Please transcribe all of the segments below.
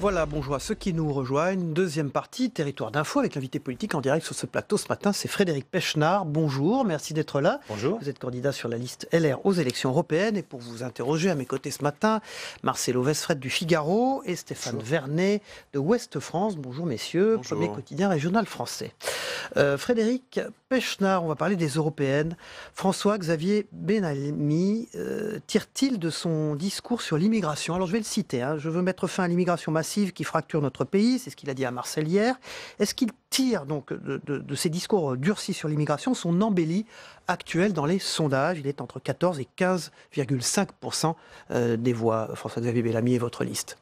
Voilà, bonjour à ceux qui nous rejoignent. Deuxième partie, Territoire d'info, avec l'invité politique en direct sur ce plateau ce matin, c'est Frédéric Pechnard. Bonjour, merci d'être là. Bonjour. Vous êtes candidat sur la liste LR aux élections européennes. Et pour vous interroger à mes côtés ce matin, Marcelo Westfred du Figaro et Stéphane Vernet de Ouest France. Bonjour messieurs, bonjour. Premier quotidien régional français. Frédéric Pechnard, on va parler des européennes. François-Xavier Bellamy tire-t-il de son discours sur l'immigration? Alors je vais le citer, je veux mettre fin à l'immigration massive qui fracture notre pays, c'est ce qu'il a dit à Marseille hier. Est-ce qu'il tire donc de ses discours durcis sur l'immigration son embellie actuelle dans les sondages? Il est entre 14 et 15,5% des voix. François-Xavier Bellamy est votre liste.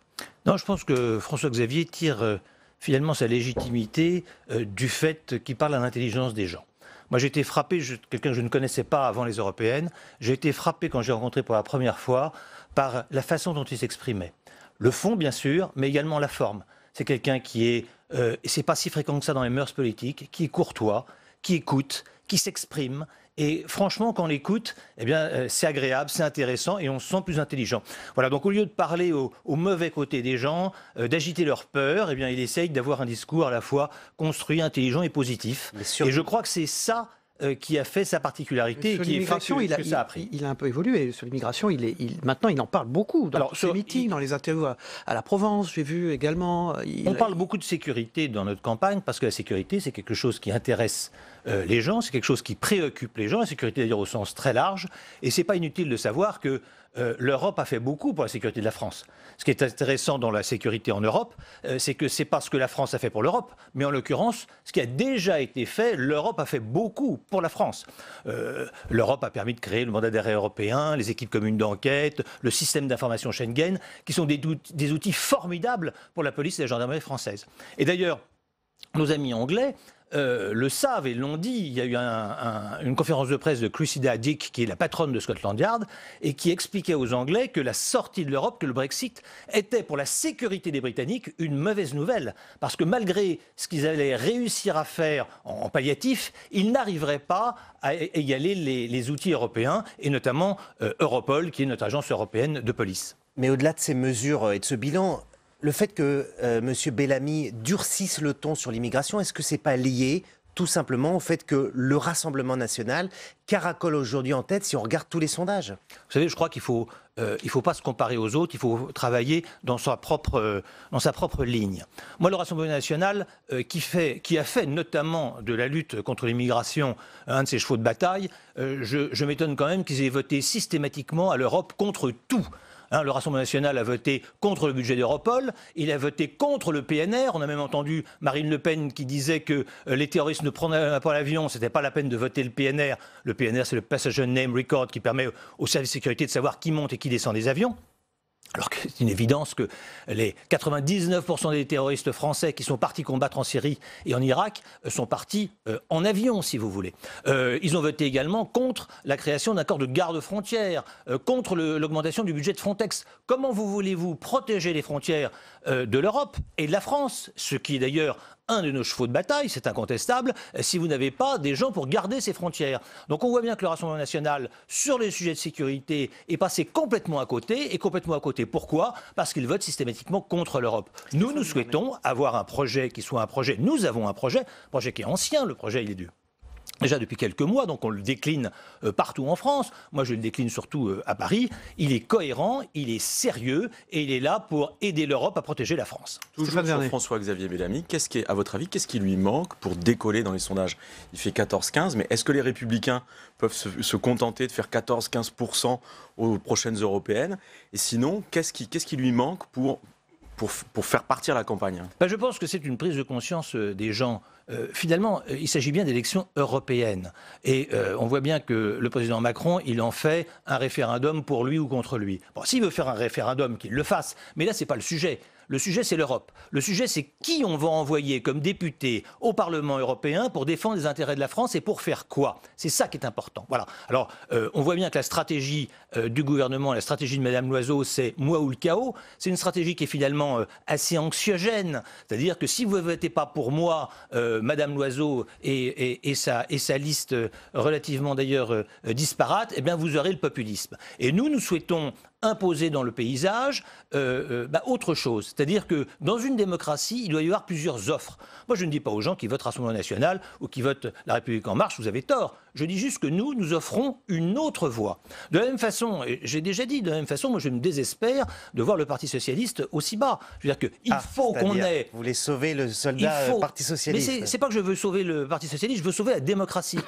Non, je pense que François-Xavier tire finalement sa légitimité du fait qu'il parle à l'intelligence des gens. Moi, j'ai été frappé, quelqu'un que je ne connaissais pas avant les européennes, j'ai été frappé quand j'ai rencontré pour la première fois par la façon dont il s'exprimait. Le fond, bien sûr, mais également la forme. C'est quelqu'un qui est, et c'est pas si fréquent que ça dans les mœurs politiques, qui est courtois, qui écoute, qui s'exprime. Et franchement, quand on l'écoute, eh bien, c'est agréable, c'est intéressant et on se sent plus intelligent. Voilà, donc au lieu de parler au mauvais côté des gens, d'agiter leur peur, eh bien, il essaye d'avoir un discours à la fois construit, intelligent et positif. Et je crois que c'est ça qui a fait sa particularité et qui est fait que ça a pris. Il a un peu évolué. Sur l'immigration, maintenant, il en parle beaucoup. Dans ses meetings, dans les interviews à la Provence, j'ai vu également. On parle beaucoup de sécurité dans notre campagne parce que la sécurité, c'est quelque chose qui intéresse les gens, c'est quelque chose qui préoccupe les gens. La sécurité, d'ailleurs, au sens très large. Et c'est pas inutile de savoir que l'Europe a fait beaucoup pour la sécurité de la France. Ce qui est intéressant dans la sécurité en Europe, c'est que c'est pas ce que la France a fait pour l'Europe, mais en l'occurrence, ce qui a déjà été fait, l'Europe a fait beaucoup pour la France. L'Europe a permis de créer le mandat d'arrêt européen, les équipes communes d'enquête, le système d'information Schengen, qui sont des outils formidables pour la police et la gendarmerie française. Et d'ailleurs, nos amis anglais le savent et l'ont dit. Il y a eu une conférence de presse de Cressida Dick, qui est la patronne de Scotland Yard, et qui expliquait aux Anglais que la sortie de l'Europe, que le Brexit, était pour la sécurité des Britanniques une mauvaise nouvelle. Parce que malgré ce qu'ils allaient réussir à faire en palliatif, ils n'arriveraient pas à égaler les outils européens, et notamment Europol, qui est notre agence européenne de police. Mais au-delà de ces mesures et de ce bilan, le fait que M. Bellamy durcisse le ton sur l'immigration, est-ce que ce n'est pas lié tout simplement au fait que le Rassemblement national caracole aujourd'hui en tête si on regarde tous les sondages? Vous savez, je crois qu'il faut pas se comparer aux autres, il faut travailler dans sa propre ligne. Moi, le Rassemblement national, qui a fait notamment de la lutte contre l'immigration un de ses chevaux de bataille, je m'étonne quand même qu'ils aient voté systématiquement à l'Europe contre tout. Le Rassemblement national a voté contre le budget d'Europol, il a voté contre le PNR. On a même entendu Marine Le Pen qui disait que les terroristes ne prenaient pas l'avion, c'était pas la peine de voter le PNR. Le PNR, c'est le Passenger Name Record qui permet au service de sécurité de savoir qui monte et qui descend des avions. Alors que c'est une évidence que les 99% des terroristes français qui sont partis combattre en Syrie et en Irak sont partis en avion, si vous voulez. Ils ont voté également contre la création d'un corps de garde-frontières, contre l'augmentation du budget de Frontex. Comment voulez-vous protéger les frontières de l'Europe et de la France, ce qui est d'ailleurs un de nos chevaux de bataille, c'est incontestable, si vous n'avez pas des gens pour garder ces frontières. Donc on voit bien que le Rassemblement national, sur les sujets de sécurité, est passé complètement à côté. Et complètement à côté, pourquoi? Parce qu'il vote systématiquement contre l'Europe. Nous souhaitons avoir un projet qui soit un projet. Nous avons un projet qui est ancien. Le projet, il est déjà depuis quelques mois, donc on le décline partout en France. Moi, je le décline surtout à Paris. Il est cohérent, il est sérieux et il est là pour aider l'Europe à protéger la France. Toujours sur François-Xavier Bellamy, à votre avis, qu'est-ce qui lui manque pour décoller dans les sondages? Il fait 14-15, mais est-ce que les Républicains peuvent se contenter de faire 14-15% aux prochaines européennes? Et sinon, qu'est-ce qui lui manque pour faire partir la campagne? Je pense que c'est une prise de conscience des gens. Finalement, il s'agit bien d'élections européennes. Et on voit bien que le président Macron, il en fait un référendum pour lui ou contre lui. Bon, s'il veut faire un référendum, qu'il le fasse. Mais là, ce n'est pas le sujet. Le sujet, c'est l'Europe. Le sujet, c'est qui on va envoyer comme député au Parlement européen pour défendre les intérêts de la France et pour faire quoi? C'est ça qui est important. Voilà. Alors, on voit bien que la stratégie du gouvernement, la stratégie de Mme Loiseau, c'est moi ou le chaos. C'est une stratégie qui est finalement assez anxiogène. C'est-à-dire que si vous ne votez pas pour moi, Mme Loiseau et sa liste relativement d'ailleurs disparate, eh bien vous aurez le populisme. Et nous souhaitons imposer dans le paysage autre chose. C'est-à-dire que dans une démocratie, il doit y avoir plusieurs offres. Moi, je ne dis pas aux gens qui votent Rassemblement national ou qui votent La République en marche, vous avez tort. Je dis juste que nous offrons une autre voie. De la même façon, et j'ai déjà dit, de la même façon, moi je me désespère de voir le Parti socialiste aussi bas. Je veux dire qu'il faut qu'on ait... Vous voulez sauver le soldat Parti socialiste. Mais c'est pas que je veux sauver le Parti socialiste, je veux sauver la démocratie.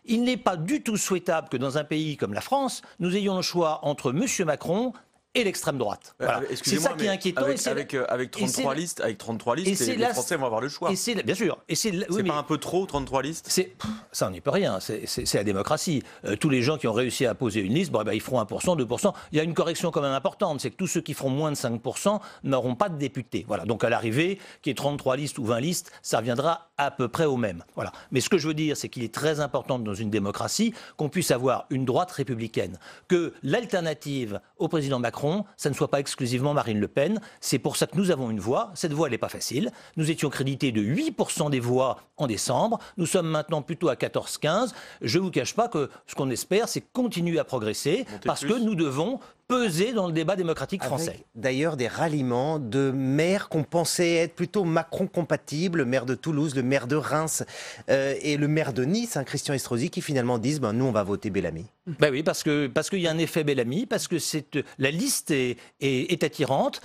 Il n'est pas du tout souhaitable que dans un pays comme la France, nous ayons le choix entre M. Macron et l'extrême droite. Voilà. C'est ça qui est inquiétant. Avec 33 listes, les Français vont avoir le choix. Bien sûr. C'est pas un peu trop, 33 listes? Ça, on n'y peut rien. C'est la démocratie. Tous les gens qui ont réussi à poser une liste, ils feront 1%, 2%. Il y a une correction quand même importante, c'est que tous ceux qui feront moins de 5% n'auront pas de députés. Voilà. Donc à l'arrivée, qu'il y ait 33 listes ou 20 listes, ça reviendra à peu près au même. Voilà. Mais ce que je veux dire, c'est qu'il est très important dans une démocratie qu'on puisse avoir une droite républicaine, que l'alternative au président Macron, ça ne soit pas exclusivement Marine Le Pen. C'est pour ça que nous avons une voix. Cette voix, elle n'est pas facile. Nous étions crédités de 8% des voix en décembre. Nous sommes maintenant plutôt à 14-15. Je ne vous cache pas que ce qu'on espère, c'est continuer à progresser parce que nous devons peser dans le débat démocratique français. Avec d'ailleurs des ralliements de maires qu'on pensait être plutôt Macron-compatibles, le maire de Toulouse, le maire de Reims et le maire de Nice, Christian Estrosi, qui finalement disent nous on va voter Bellamy. Oui, parce qu'il y a un effet Bellamy, parce que la liste est attirante.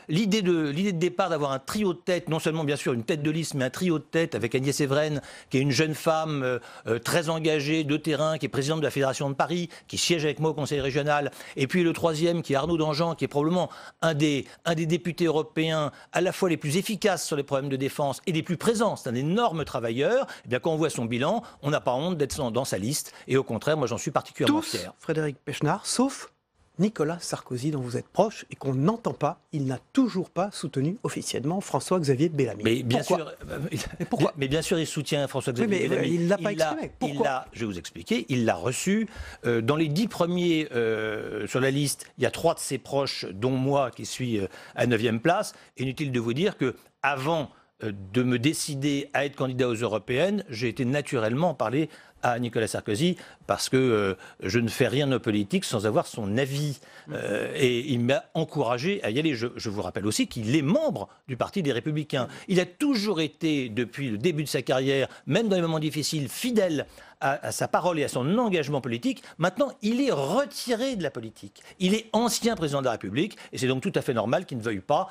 L'idée de départ d'avoir un trio de tête, non seulement bien sûr une tête de liste, mais un trio de tête avec Agnès Evren, qui est une jeune femme très engagée de terrain, qui est présidente de la Fédération de Paris, qui siège avec moi au Conseil régional, et puis le troisième qui est Arnaud Danjean, qui est probablement un des députés européens à la fois les plus efficaces sur les problèmes de défense et les plus présents. C'est un énorme travailleur. Et bien, quand on voit son bilan, on n'a pas honte d'être dans sa liste. Et au contraire, moi j'en suis particulièrement fier. Frédéric Pechnard, sauf Nicolas Sarkozy, dont vous êtes proche et qu'on n'entend pas, il n'a toujours pas soutenu officiellement François-Xavier Bellamy. Mais bien Pourquoi sûr, pourquoi mais bien sûr, il soutient François-Xavier Bellamy. Il ne l'a pas exprimé. Pourquoi je vais vous expliquer. Il l'a reçu. Dans les 10 premiers sur la liste, il y a 3 de ses proches, dont moi, qui suis à 9e place. Inutile de vous dire que avant de me décider à être candidat aux européennes, j'ai été naturellement parler à Nicolas Sarkozy parce que je ne fais rien de politique sans avoir son avis. Et il m'a encouragé à y aller. Je vous rappelle aussi qu'il est membre du Parti des Républicains. Il a toujours été, depuis le début de sa carrière, même dans les moments difficiles, fidèle à sa parole et à son engagement politique. Maintenant, il est retiré de la politique. Il est ancien président de la République et c'est donc tout à fait normal qu'il ne veuille pas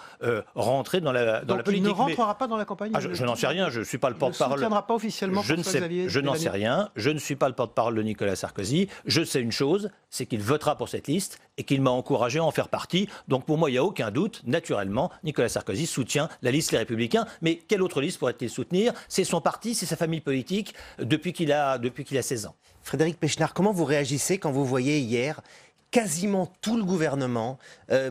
rentrer dans la politique. Il ne rentrera pas dans la campagne. Je n'en sais rien, je ne suis pas le porte-parole. Il ne soutiendra pas officiellement François-Xavier Bellamy. Je n'en sais rien, je ne suis pas le porte-parole de Nicolas Sarkozy. Je sais une chose, c'est qu'il votera pour cette liste et qu'il m'a encouragé à en faire partie. Donc pour moi, il n'y a aucun doute, naturellement, Nicolas Sarkozy soutient la liste Les Républicains. Mais quelle autre liste pourrait-il soutenir? C'est son parti, c'est sa famille politique depuis qu'il a 16 ans. Frédéric Pechnard, comment vous réagissez quand vous voyez hier quasiment tout le gouvernement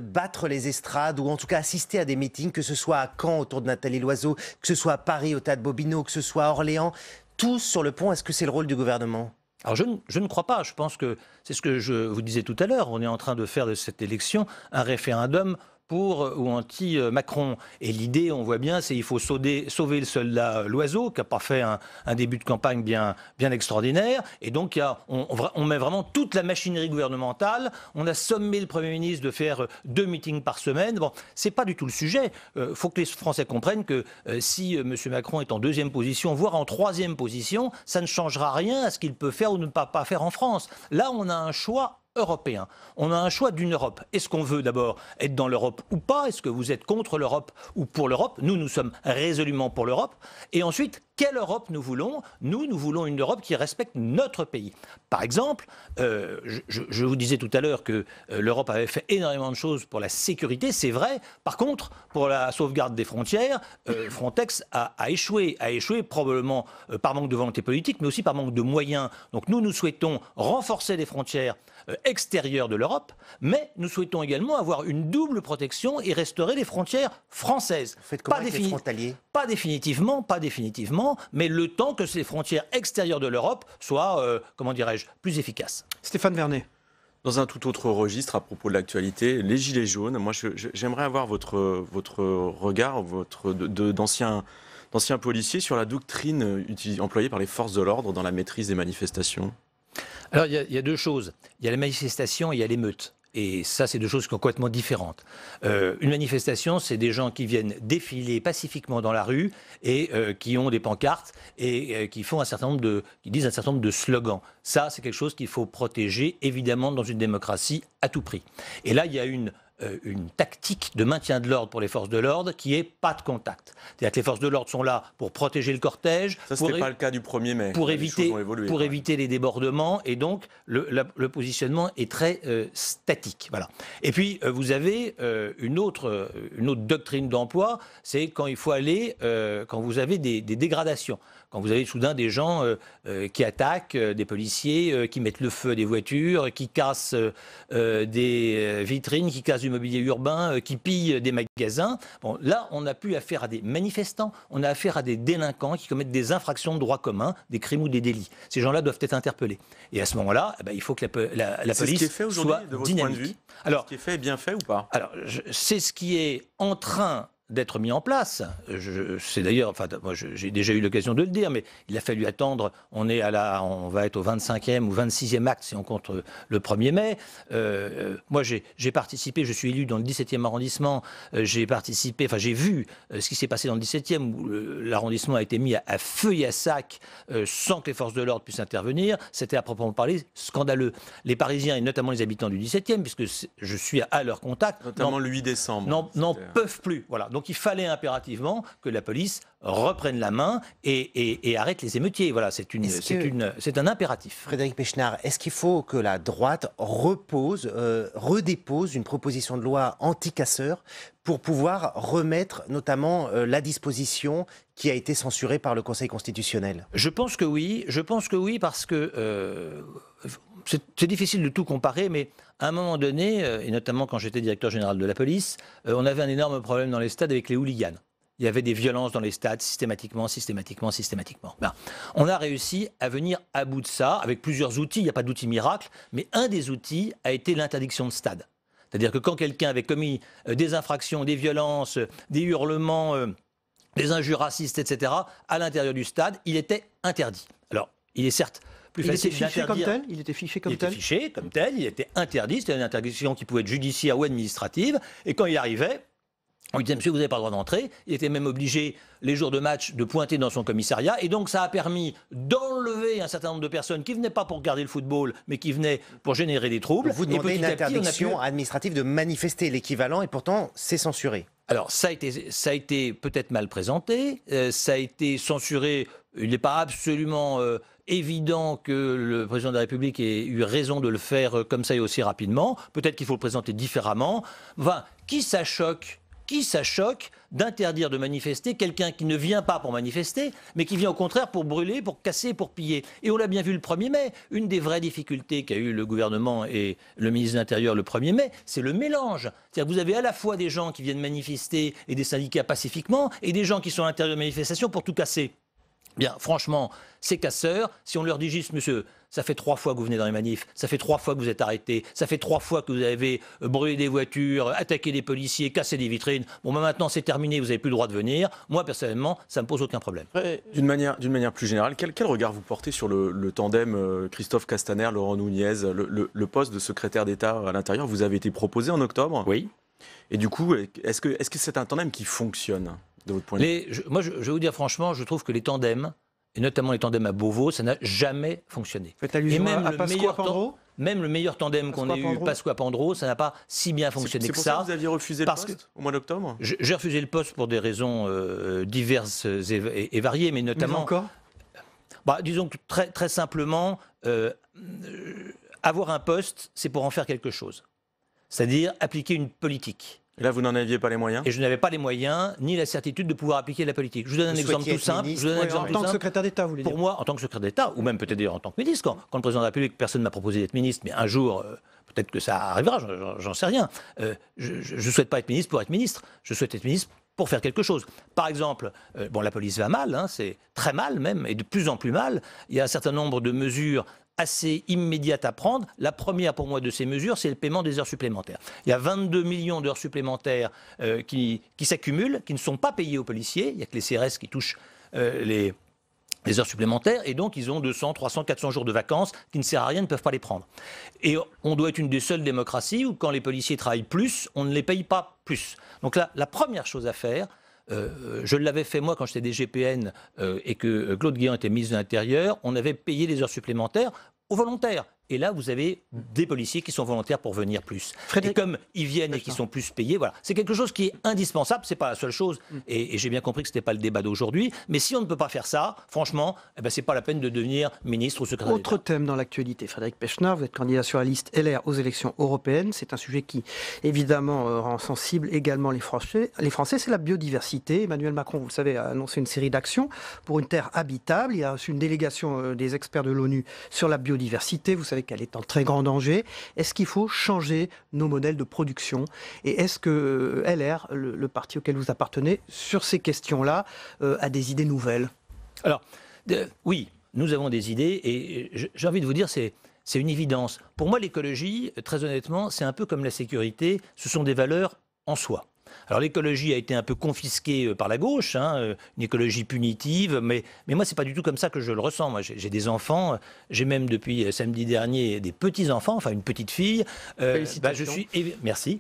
battre les estrades ou en tout cas assister à des meetings, que ce soit à Caen autour de Nathalie Loiseau, que ce soit à Paris au Théâtre Bobino, que ce soit à Orléans, tous sur le pont? Est-ce que c'est le rôle du gouvernement? Alors je ne crois pas. Je pense que c'est ce que je vous disais tout à l'heure. On est en train de faire de cette élection un référendum pour ou anti-Macron. Et l'idée, on voit bien, c'est qu'il faut sauver le soldat Loiseau, qui n'a pas fait un début de campagne bien extraordinaire. Et donc, on met vraiment toute la machinerie gouvernementale. On a sommé le Premier ministre de faire 2 meetings par semaine. Bon, c'est pas du tout le sujet. Faut que les Français comprennent que si M. Macron est en 2e position, voire en 3e position, ça ne changera rien à ce qu'il peut faire ou ne pas faire en France. Là, on a un choix européen. On a un choix d'une Europe. Est-ce qu'on veut d'abord être dans l'Europe ou pas? Est-ce que vous êtes contre l'Europe ou pour l'Europe? Nous sommes résolument pour l'Europe. Et ensuite, quelle Europe nous voulons? Nous voulons une Europe qui respecte notre pays. Par exemple, je vous disais tout à l'heure que l'Europe avait fait énormément de choses pour la sécurité, c'est vrai. Par contre, pour la sauvegarde des frontières, Frontex a échoué. A échoué probablement par manque de volonté politique, mais aussi par manque de moyens. Donc nous souhaitons renforcer les frontières extérieures de l'Europe, mais nous souhaitons également avoir une double protection et restaurer les frontières françaises. Vous faites comment avec les frontaliers? Pas définitivement, mais le temps que ces frontières extérieures de l'Europe soient, plus efficaces. Stéphane Vernet. Dans un tout autre registre, à propos de l'actualité, les Gilets jaunes, moi j'aimerais avoir votre regard, d'ancien policier sur la doctrine employée par les forces de l'ordre dans la maîtrise des manifestations. Alors, il y a 2 choses. Il y a les manifestations et il y a l'émeute. Et ça, c'est deux choses qui sont complètement différentes. Une manifestation, c'est des gens qui viennent défiler pacifiquement dans la rue et qui ont des pancartes et qui font qui disent un certain nombre de slogans. Ça, c'est quelque chose qu'il faut protéger, évidemment, dans une démocratie à tout prix. Et là, il y a une tactique de maintien de l'ordre pour les forces de l'ordre qui est pas de contact. C'est-à-dire que les forces de l'ordre sont là pour protéger le cortège. Ça, ce n'est pas le cas du 1er mai. Pour éviter les débordements. Et donc, le positionnement est très statique. Voilà. Et puis, vous avez une autre doctrine d'emploi, c'est quand il faut aller, quand vous avez des dégradations. Quand vous avez soudain des gens qui attaquent, des policiers qui mettent le feu à des voitures, qui cassent des vitrines, qui cassent du mobilier urbain, qui pillent des magasins. Bon, là, on n'a plus affaire à des manifestants, on a affaire à des délinquants qui commettent des infractions de droit commun, des crimes ou des délits. Ces gens-là doivent être interpellés. Et à ce moment-là, il faut que la police soit dynamique. Alors, ce qui est fait est bien fait ou pas? Alors, c'est ce qui est en train d'être mis en place. C'est d'ailleurs, moi j'ai déjà eu l'occasion de le dire, mais il a fallu attendre, on va être au 25e ou 26e acte si on compte le 1er mai. Moi j'ai participé, je suis élu dans le 17e arrondissement, j'ai vu ce qui s'est passé dans le 17e où l'arrondissement a été mis à feu et à sac sans que les forces de l'ordre puissent intervenir. C'était à proprement parler scandaleux. Les Parisiens et notamment les habitants du 17e, puisque je suis à leur contact, notamment le 8 décembre, n'en peuvent plus. Voilà. Donc il fallait impérativement que la police reprenne la main et arrête les émeutiers. Voilà, c'est un impératif. Frédéric Pechnard, est-ce qu'il faut que la droite redépose une proposition de loi anti-casseurs pour pouvoir remettre notamment la disposition qui a été censurée par le Conseil constitutionnel? Je pense que oui, parce que c'est difficile de tout comparer, mais à un moment donné, et notamment quand j'étais directeur général de la police, on avait un énorme problème dans les stades avec les hooligans. Il y avait des violences dans les stades systématiquement. Ben, on a réussi à venir à bout de ça avec plusieurs outils. Il n'y a pas d'outil miracle, mais un des outils a été l'interdiction de stade. C'est-à-dire que quand quelqu'un avait commis des infractions, des violences, des hurlements, des injures racistes, etc., à l'intérieur du stade, il était interdit. Alors, il est certes plus facile d'interdire. Il était fiché comme tel. Il était interdit. C'était une interdiction qui pouvait être judiciaire ou administrative. Et quand il arrivait, on lui disait, monsieur, vous n'avez pas le droit d'entrer. Il était même obligé, les jours de match, de pointer dans son commissariat. Et donc, ça a permis d'enlever un certain nombre de personnes qui ne venaient pas pour regarder le football, mais qui venaient pour générer des troubles. Vous demandez une interdiction administrative de manifester, l'équivalent, et pourtant, c'est censuré. Alors, ça a été peut-être mal présenté. Ça a été censuré. Il n'est pas absolument évident que le président de la République ait eu raison de le faire comme ça et aussi rapidement. Peut-être qu'il faut le présenter différemment. Enfin, qui ça choque d'interdire de manifester quelqu'un qui ne vient pas pour manifester, mais qui vient au contraire pour brûler, pour casser, pour piller. Et on l'a bien vu le 1er mai. Une des vraies difficultés qu'a eu le gouvernement et le ministre de l'Intérieur le 1er mai, c'est le mélange. C'est-à-dire que vous avez à la fois des gens qui viennent manifester et des syndicats pacifiquement, et des gens qui sont à l'intérieur de manifestations pour tout casser. Bien, franchement, ces casseurs, si on leur dit juste, monsieur, ça fait 3 fois que vous venez dans les manifs, ça fait 3 fois que vous êtes arrêtés, ça fait 3 fois que vous avez brûlé des voitures, attaqué des policiers, cassé des vitrines. Bon, ben maintenant c'est terminé, vous n'avez plus le droit de venir. Moi, personnellement, ça ne me pose aucun problème. D'une manière plus générale, quel regard vous portez sur le tandem Christophe Castaner, Laurent Nunez, le poste de secrétaire d'État à l'intérieur vous avez été proposé en octobre? Oui. Et du coup, est-ce que c'est un tandem qui fonctionne de votre point de vue? Moi, je vais vous dire franchement, je trouve que les tandems, et notamment les tandems à Beauvau, ça n'a jamais fonctionné. Faites allusion à Pasqua-Pandro ? Même le meilleur tandem qu'on ait eu, Pasqua-Pandro, ça n'a pas si bien fonctionné que ça. C'est pour ça que vous aviez refusé le poste au mois d'octobre? J'ai refusé le poste pour des raisons diverses et variées, mais notamment... Mais encore disons que très simplement, avoir un poste, c'est pour en faire quelque chose. C'est-à-dire appliquer une politique. Et là, vous n'en aviez pas les moyens? Et je n'avais pas les moyens, ni la certitude de pouvoir appliquer la politique. Je vous donne un exemple tout simple. En tant que secrétaire d'État, vous voulez dire? Pour moi, en tant que secrétaire d'État, ou même peut-être d'ailleurs en tant que ministre, quand le président de la République, personne ne m'a proposé d'être ministre, mais un jour, peut-être que ça arrivera, j'en sais rien. Je ne souhaite pas être ministre pour être ministre. Je souhaite être ministre pour faire quelque chose. Par exemple, la police va mal, c'est très mal même, et de plus en plus mal. Il y a un certain nombre de mesures assez immédiate à prendre. La première pour moi de ces mesures, c'est le paiement des heures supplémentaires. Il y a 22 millions d'heures supplémentaires qui s'accumulent, qui ne sont pas payées aux policiers. Il n'y a que les CRS qui touchent les des heures supplémentaires, et donc ils ont 200, 300, 400 jours de vacances qui ne servent à rien, ne peuvent pas les prendre. Et on doit être une des seules démocraties où quand les policiers travaillent plus, on ne les paye pas plus. Donc là, la première chose à faire, je l'avais fait moi quand j'étais DGPN et que Claude Guéant était ministre de l'Intérieur, on avait payé les heures supplémentaires aux volontaires. Et là, vous avez des policiers qui sont volontaires pour venir plus. Et comme ils viennent et qu'ils sont plus payés, voilà. C'est quelque chose qui est indispensable. C'est pas la seule chose. Et j'ai bien compris que ce n'était pas le débat d'aujourd'hui. Mais si on ne peut pas faire ça, franchement, eh ben, c'est pas la peine de devenir ministre ou secrétaire d'État. Autre thème dans l'actualité, Frédéric Pechner, vous êtes candidat sur la liste LR aux élections européennes. C'est un sujet qui, évidemment, rend sensible également les Français. C'est la biodiversité. Emmanuel Macron, vous le savez, a annoncé une série d'actions pour une terre habitable. Il a reçu une délégation des experts de l'ONU sur la biodiversité. Vous savez qu'elle est en très grand danger. Est-ce qu'il faut changer nos modèles de production? Et est-ce que LR, le parti auquel vous appartenez, sur ces questions-là, a des idées nouvelles? Alors, oui, nous avons des idées et j'ai envie de vous dire, c'est une évidence. Pour moi, l'écologie, très honnêtement, c'est un peu comme la sécurité, ce sont des valeurs en soi. Alors l'écologie a été un peu confisquée par la gauche, une écologie punitive, mais moi c'est pas du tout comme ça que je le ressens. Moi j'ai des enfants, j'ai même depuis samedi dernier des petits-enfants, enfin une petite fille. Merci,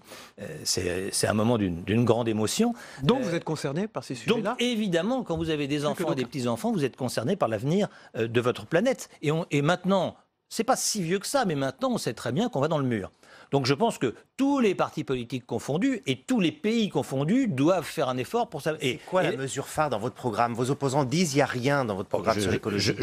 c'est un moment d'une grande émotion. Donc vous êtes concerné par ces sujets-là? Donc évidemment, quand vous avez des enfants et des petits-enfants, vous êtes concerné par l'avenir de votre planète. Et maintenant, c'est pas si vieux que ça, mais maintenant on sait très bien qu'on va dans le mur. Donc je pense que tous les partis politiques confondus et tous les pays confondus doivent faire un effort pour ça. C'est quoi la mesure phare dans votre programme? Vos opposants disent qu'il n'y a rien dans votre programme sur l'écologie.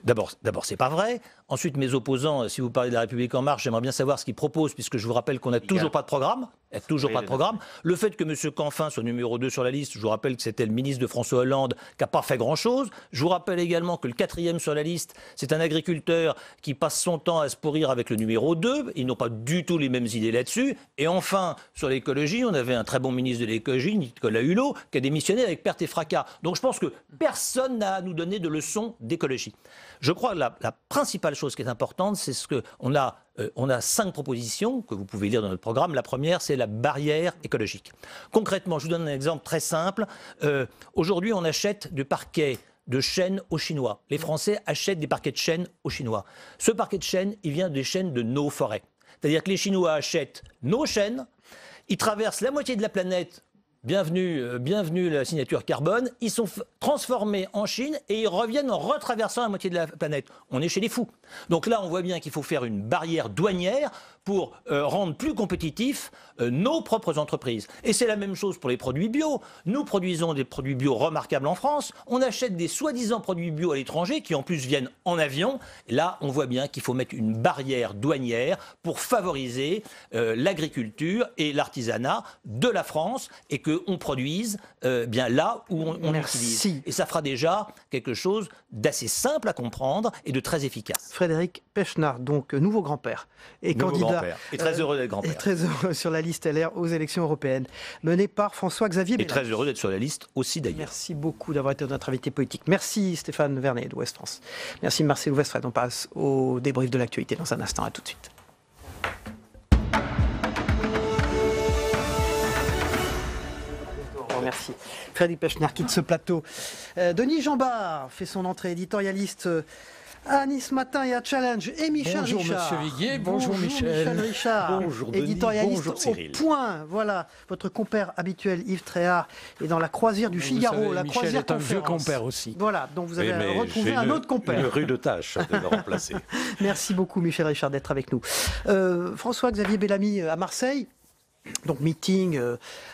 D'abord, c'est pas vrai. Ensuite, mes opposants, si vous parlez de la République En Marche, j'aimerais bien savoir ce qu'ils proposent, puisque je vous rappelle qu'on n'a toujours pas de programme. Il n'y a toujours pas de programme. Le fait que M. Canfin soit numéro 2 sur la liste, je vous rappelle que c'était le ministre de François Hollande qui n'a pas fait grand-chose. Je vous rappelle également que le 4e sur la liste, c'est un agriculteur qui passe son temps à se pourrir avec le numéro 2. Ils n'ont pas du tout les mêmes idées là-dessus. Et enfin, sur l'écologie, on avait un très bon ministre de l'écologie, Nicolas Hulot, qui a démissionné avec perte et fracas. Donc je pense que personne n'a à nous donner de leçons d'écologie. Je crois que la principale chose qui est importante, c'est ce qu'on a. On a 5 propositions que vous pouvez lire dans notre programme. La première, c'est la barrière écologique. Concrètement, je vous donne un exemple très simple. Aujourd'hui, on achète du parquet de chêne aux Chinois. Les Français achètent des parquets de chêne aux Chinois. Ce parquet de chêne, il vient des chênes de nos forêts. C'est-à-dire que les Chinois achètent nos chênes, ils traversent la moitié de la planète. Bienvenue la signature carbone. Ils sont transformés en Chine et ils reviennent en retraversant la moitié de la planète. On est chez les fous. Donc là, on voit bien qu'il faut faire une barrière douanière pour rendre plus compétitifs nos propres entreprises. Et c'est la même chose pour les produits bio. Nous produisons des produits bio remarquables en France. On achète des soi-disant produits bio à l'étranger qui en plus viennent en avion. Là, on voit bien qu'il faut mettre une barrière douanière pour favoriser l'agriculture et l'artisanat de la France et qu'on produise bien là où on utilise. Et ça fera déjà quelque chose d'assez simple à comprendre et de très efficace. Frédéric Pechner, donc nouveau grand-père et candidat. Et très heureux d'être grand-père. Et très heureux sur la liste LR aux élections européennes, menée par François-Xavier Bellamy. Et très heureux d'être sur la liste aussi d'ailleurs. Merci beaucoup d'avoir été notre invité politique. Merci Stéphane Vernet d'Ouest France. Merci Marcel Ouestfred. On passe au débrief de l'actualité dans un instant. À tout de suite. Merci. Frédéric Pechner quitte ce plateau. Denis Jambard fait son entrée, éditorialiste à Nice Matin et à Challenge. Et Michel Richard. Bonjour Monsieur Viguier, bonjour Michel. Richard. Bonjour Denis, éditorialiste bonjour Cyril. au Point. Voilà, votre compère habituel Yves Tréhard est dans la croisière du Figaro. Savez, la Michel croisière est un vieux conférence. compère aussi. Voilà, donc vous avez retrouvé un autre compère. Une rude tâche de le remplacer. Merci beaucoup Michel Richard d'être avec nous. François-Xavier Bellamy à Marseille. Donc meeting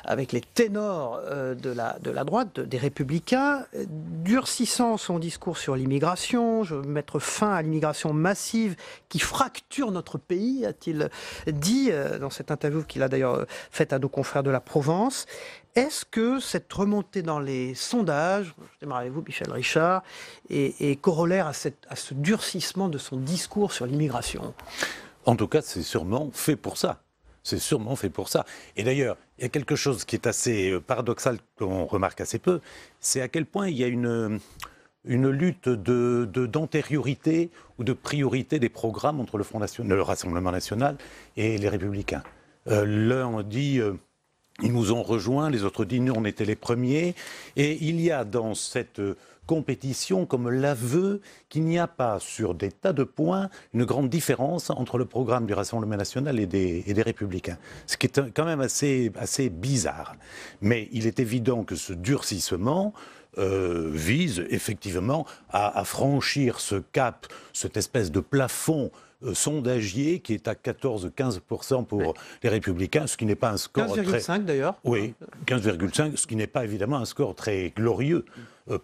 avec les ténors de la droite, des Républicains, durcissant son discours sur l'immigration, je veux mettre fin à l'immigration massive qui fracture notre pays, a-t-il dit dans cette interview qu'il a d'ailleurs faite à nos confrères de la Provence. Est-ce que cette remontée dans les sondages, je démarre avec vous Michel Richard, est corollaire à ce durcissement de son discours sur l'immigration? En tout cas, c'est sûrement fait pour ça. C'est sûrement fait pour ça. Et d'ailleurs, il y a quelque chose qui est assez paradoxal, qu'on remarque assez peu, c'est à quel point il y a une lutte d'antériorité ou de priorité des programmes entre le Rassemblement national et les Républicains. L'un dit... ils nous ont rejoints, les autres disent nous on était les premiers. Et il y a dans cette compétition comme l'aveu qu'il n'y a pas, sur des tas de points, une grande différence entre le programme du Rassemblement national et des Républicains. Ce qui est quand même assez bizarre. Mais il est évident que ce durcissement vise effectivement à franchir ce cap, cette espèce de plafond sondagier qui est à 14-15% pour les Républicains, ce qui n'est pas un score 15,5 d'ailleurs. Oui, 15,5, ce qui n'est pas évidemment un score très glorieux.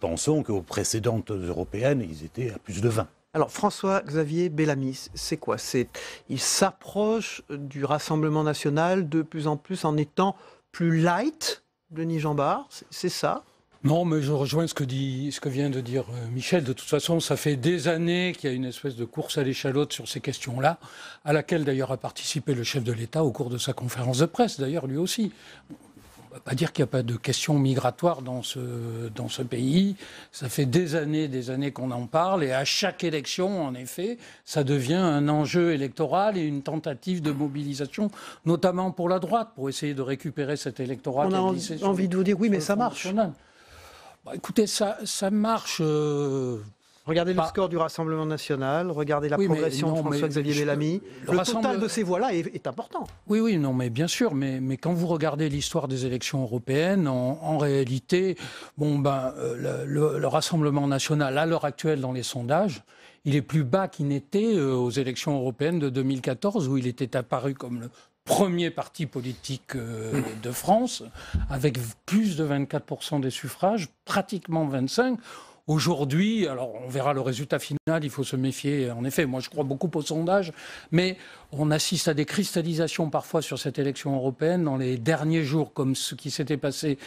Pensons qu'aux précédentes européennes, ils étaient à plus de 20. Alors François-Xavier Bellamy, c'est quoi? Il s'approche du Rassemblement national de plus en plus en étant plus light, Denis Jambard, c'est ça? Non, mais je rejoins ce que vient de dire Michel. De toute façon, ça fait des années qu'il y a une espèce de course à l'échalote sur ces questions-là, à laquelle d'ailleurs a participé le chef de l'État au cours de sa conférence de presse, d'ailleurs lui aussi. On ne va pas dire qu'il n'y a pas de questions migratoires dans ce pays. Ça fait des années qu'on en parle, et à chaque élection, en effet, ça devient un enjeu électoral et une tentative de mobilisation, notamment pour la droite, pour essayer de récupérer cet électorat. On a envie de vous dire oui, mais ça marche. Bah, écoutez, ça marche. Regardez le score du Rassemblement national, regardez la progression de François-Xavier Bellamy. Le total de ces voix-là est important. Oui, non, mais bien sûr. Mais quand vous regardez l'histoire des élections européennes, en réalité, le Rassemblement national, à l'heure actuelle, dans les sondages, il est plus bas qu'il n'était aux élections européennes de 2014, où il était apparu comme le premier parti politique de France, avec plus de 24% des suffrages, pratiquement 25%. Aujourd'hui, alors on verra le résultat final, il faut se méfier. En effet, moi je crois beaucoup aux sondages, mais on assiste à des cristallisations parfois sur cette élection européenne dans les derniers jours, comme ce qui s'était passé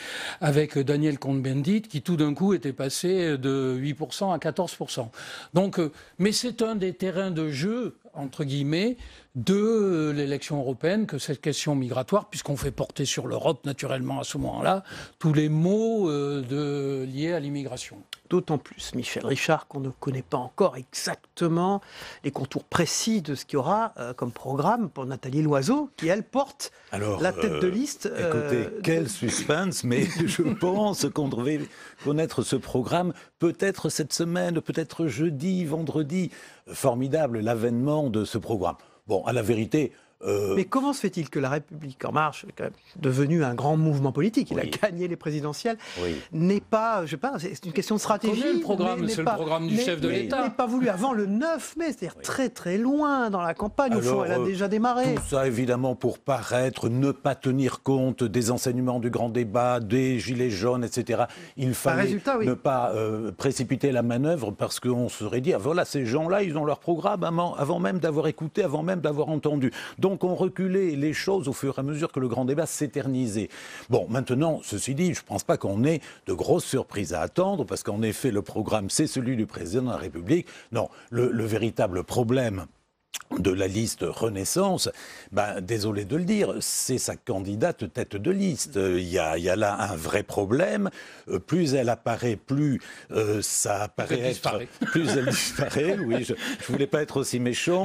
avec Daniel Cohn-Bendit, qui tout d'un coup était passé de 8% à 14%. Donc, mais c'est un des terrains de jeu, entre guillemets, de l'élection européenne que cette question migratoire, puisqu'on fait porter sur l'Europe, naturellement, à ce moment-là, tous les maux liés à l'immigration. D'autant plus, Michel Richard, qu'on ne connaît pas encore exactement les contours précis de ce qu'il y aura comme programme pour Nathalie Loiseau, qui, elle, porte la tête de liste. Écoutez, quel suspense, mais je pense qu'on devait connaître ce programme peut-être cette semaine, peut-être jeudi, vendredi. Formidable, l'avènement de ce programme. Bon, à la vérité... Mais comment se fait-il que La République En Marche, quand même devenu un grand mouvement politique, il a gagné les présidentielles, n'est pas, je sais pas, c'est une question de stratégie. Le programme, c'est le programme du chef de l'État. N'est pas voulu avant le 9 mai, c'est-à-dire très très loin dans la campagne. Au fond, elle a déjà démarré. Tout ça, évidemment, pour paraître, ne pas tenir compte des enseignements du grand débat, des gilets jaunes, etc. Il fallait ne pas précipiter la manœuvre parce qu'on se serait dit, ah, voilà, ces gens-là, ils ont leur programme avant même d'avoir écouté, avant même d'avoir entendu. Donc on reculait les choses au fur et à mesure que le grand débat s'éternisait. Bon, maintenant, ceci dit, je ne pense pas qu'on ait de grosses surprises à attendre, parce qu'en effet, le programme, c'est celui du président de la République. Non, le véritable problème de la liste Renaissance, désolé de le dire, c'est sa candidate tête de liste. Il y a là un vrai problème. Plus elle apparaît, plus ça apparaît plus elle disparaît. Oui, je ne voulais pas être aussi méchant.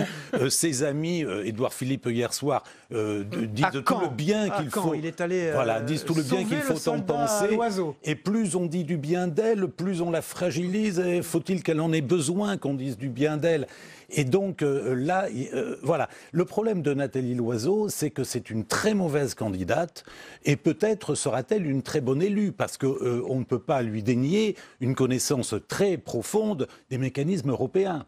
Ses amis, Édouard Philippe hier soir, disent tout le bien qu'il faut. Il est allé disent tout le bien qu'il faut en penser. Et plus on dit du bien d'elle, plus on la fragilise. Et faut-il qu'elle en ait besoin qu'on dise du bien d'elle? Et donc là, voilà. Le problème de Nathalie Loiseau, c'est que c'est une très mauvaise candidate et peut-être sera-t-elle une très bonne élue parce qu'on ne peut pas lui dénier une connaissance très profonde des mécanismes européens.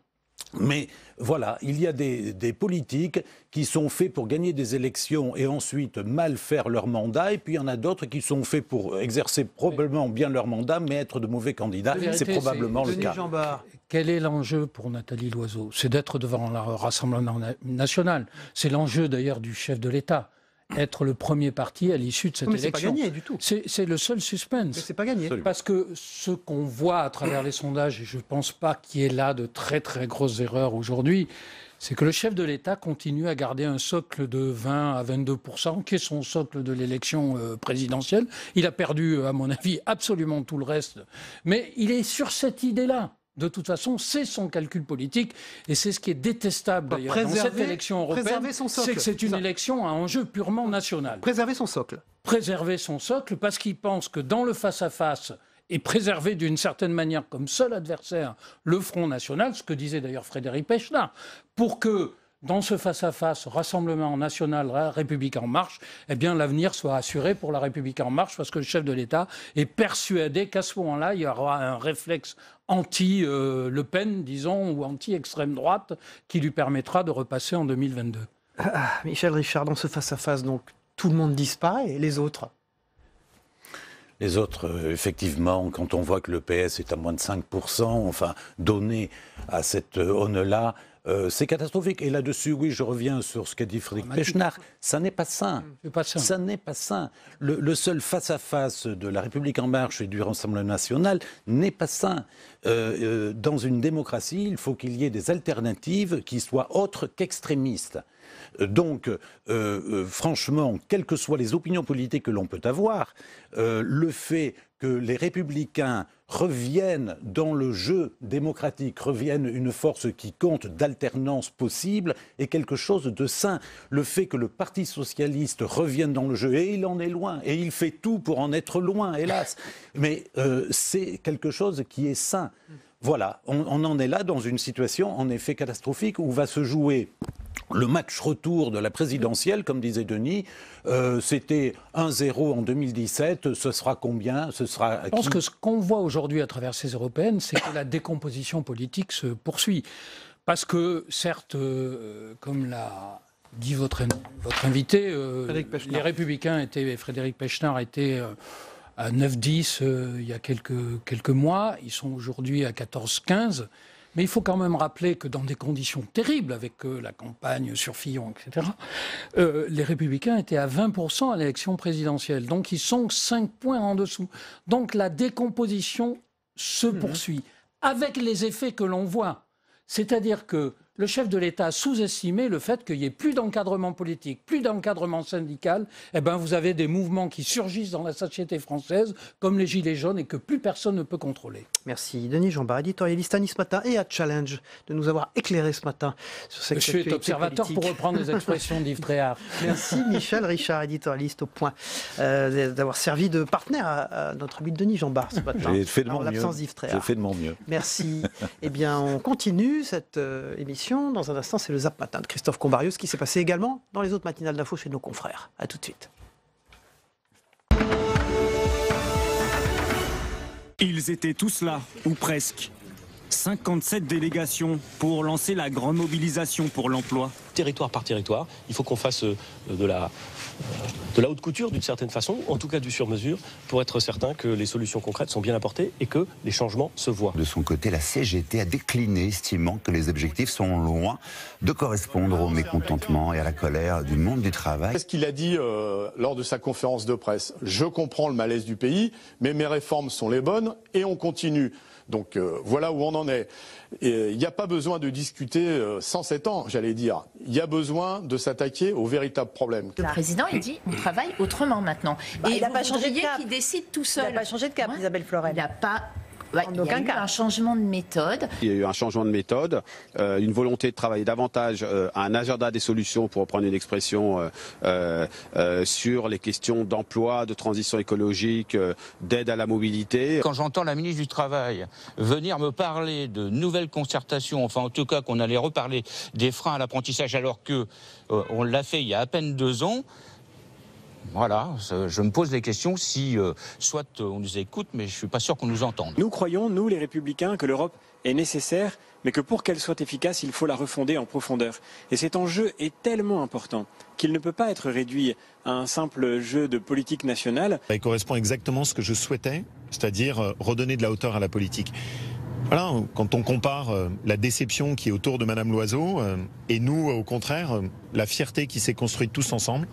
Mais voilà, il y a des politiques qui sont faits pour gagner des élections et ensuite mal faire leur mandat, et puis il y en a d'autres qui sont faits pour exercer probablement bien leur mandat, mais être de mauvais candidats. C'est probablement le cas. Quel est l'enjeu pour Nathalie Loiseau? C'est d'être devant le Rassemblement national. C'est l'enjeu d'ailleurs du chef de l'État. Être le premier parti à l'issue de cette élection. Mais c'est pas gagné du tout. C'est le seul suspense. Mais c'est pas gagné. Parce que ce qu'on voit à travers les sondages, et je ne pense pas qu'il y ait là de très très grosses erreurs aujourd'hui, c'est que le chef de l'État continue à garder un socle de 20 à 22%, qui est son socle de l'élection présidentielle. Il a perdu, à mon avis, absolument tout le reste. Mais il est sur cette idée-là. De toute façon, c'est son calcul politique et c'est ce qui est détestable d'ailleurs dans cette élection européenne, c'est que c'est une élection à enjeu purement national. Préserver son socle. Préserver son socle parce qu'il pense que dans le face-à-face et préserver d'une certaine manière comme seul adversaire le Front National, ce que disait d'ailleurs Frédéric Pechnard, pour que dans ce face-à-face, Rassemblement National, République En Marche, eh bien l'avenir soit assuré pour la République En Marche, parce que le chef de l'État est persuadé qu'à ce moment-là, il y aura un réflexe anti-Le Pen, disons, ou anti-extrême droite, qui lui permettra de repasser en 2022. Michel Richard, dans ce face-à-face, donc, tout le monde disparaît, et les autres ? Les autres, effectivement, quand on voit que le PS est à moins de 5%, enfin, donné à cette aune-là, c'est catastrophique. Et là-dessus, oui, je reviens sur ce qu'a dit Frédéric Pechnard. Ça n'est pas sain. Ça n'est pas sain. Le seul face-à-face de la République En Marche et du Rassemblement National n'est pas sain. Dans une démocratie, il faut qu'il y ait des alternatives qui soient autres qu'extrémistes. Donc, franchement, quelles que soient les opinions politiques que l'on peut avoir, le fait que les Républicains reviennent dans le jeu démocratique, reviennent une force qui compte d'alternance possible, est quelque chose de sain. Le fait que le Parti socialiste revienne dans le jeu, et il en est loin, et il fait tout pour en être loin, hélas, mais c'est quelque chose qui est sain. Voilà, on en est là dans une situation en effet catastrophique où va se jouer le match retour de la présidentielle, comme disait Denis. C'était 1-0 en 2017, ce sera combien? Ce sera Je pense que ce qu'on voit aujourd'hui à travers ces européennes, c'est que la décomposition politique se poursuit. Parce que, certes, comme l'a dit votre invité, les Républicains étaient, Frédéric Pechnard était à 9-10 il y a quelques mois, ils sont aujourd'hui à 14-15. Mais il faut quand même rappeler que dans des conditions terribles, avec la campagne sur Fillon, etc., les Républicains étaient à 20% à l'élection présidentielle. Donc ils sont 5 points en dessous. Donc la décomposition se poursuit, avec les effets que l'on voit. C'est-à-dire que le chef de l'État a sous-estimé le fait qu'il n'y ait plus d'encadrement politique, plus d'encadrement syndical. Eh bien, vous avez des mouvements qui surgissent dans la société française, comme les Gilets jaunes, et que plus personne ne peut contrôler. Merci. Denis Jambard, éditorialiste à Nice Matin et à Challenge, de nous avoir éclairé ce matin sur cette actualité politique. Je suis observateur pour reprendre les expressions d'Yves Tréhard. Merci Michel Richard, éditorialiste au Point, d'avoir servi de partenaire à notre ami Denis Jambard ce matin. J'ai fait de mon mieux. L'absence d'Yves Tréhard. J'ai fait de mon mieux. Merci. Eh bien, on continue cette émission. Dans un instant, c'est le Zap Matin de Christophe Combarius, qui s'est passé également dans les autres matinales d'info chez nos confrères. A tout de suite. Ils étaient tous là, ou presque. 57 délégations pour lancer la grande mobilisation pour l'emploi. Territoire par territoire, il faut qu'on fasse de la haute couture d'une certaine façon, en tout cas du sur-mesure, pour être certain que les solutions concrètes sont bien apportées et que les changements se voient. De son côté, la CGT a décliné, estimant que les objectifs sont loin de correspondre au mécontentement et à la colère du monde du travail. Qu'est-ce qu'il a dit lors de sa conférence de presse? Je comprends le malaise du pays, mais mes réformes sont les bonnes et on continue. Donc voilà où on en est. Il n'y a pas besoin de discuter 107 ans, j'allais dire. Il y a besoin de s'attaquer aux véritables problèmes. Le président, il dit on travaille autrement maintenant. Et il n'a pas changé de cap. Qu'il décide tout seul. Il n'a pas changé de cap, Isabelle Florennes. Il n'a pas... Ouais, il y a eu un changement de méthode. Il y a eu un changement de méthode, une volonté de travailler davantage un agenda des solutions, pour reprendre une expression, sur les questions d'emploi, de transition écologique, d'aide à la mobilité. Quand j'entends la ministre du Travail venir me parler de nouvelles concertations, enfin en tout cas qu'on allait reparler des freins à l'apprentissage alors que on l'a fait il y a à peine 2 ans, voilà, je me pose les questions si soit on nous écoute, mais je ne suis pas sûr qu'on nous entende. Nous croyons, nous les Républicains, que l'Europe est nécessaire, mais que pour qu'elle soit efficace, il faut la refonder en profondeur. Et cet enjeu est tellement important qu'il ne peut pas être réduit à un simple jeu de politique nationale. Il correspond exactement à ce que je souhaitais, c'est-à-dire redonner de la hauteur à la politique. Voilà, quand on compare la déception qui est autour de Madame Loiseau et nous, au contraire, la fierté qui s'est construite tous ensemble.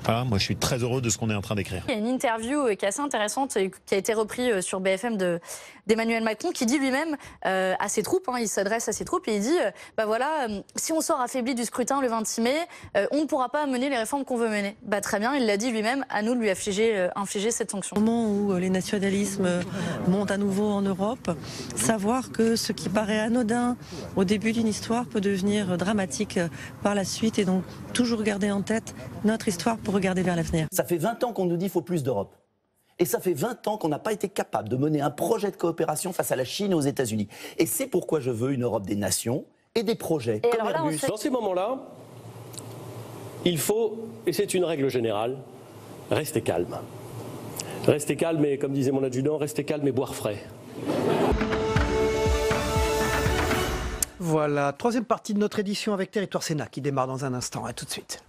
Voilà, moi je suis très heureux de ce qu'on est en train d'écrire. Il y a une interview qui est assez intéressante et qui a été reprise sur BFM d'Emmanuel Macron, qui dit lui-même à ses troupes, il s'adresse à ses troupes et il dit bah voilà, si on sort affaibli du scrutin le 26 mai, on ne pourra pas mener les réformes qu'on veut mener. Bah, très bien, il l'a dit lui-même, à nous de lui infliger cette sanction. Au moment où les nationalismes montent à nouveau en Europe, savoir que ce qui paraît anodin au début d'une histoire peut devenir dramatique par la suite, et donc toujours garder en tête notre histoire pour regarder vers l'avenir. Ça fait 20 ans qu'on nous dit qu'il faut plus d'Europe. Et ça fait 20 ans qu'on n'a pas été capable de mener un projet de coopération face à la Chine et aux États-Unis. Et c'est pourquoi je veux une Europe des nations et des projets comme Airbus. Dans ces moments-là, il faut, et c'est une règle générale, rester calme. Rester calme et, comme disait mon adjudant, rester calme et boire frais. Voilà, troisième partie de notre édition avec Territoire Sénat qui démarre dans un instant. À tout de suite.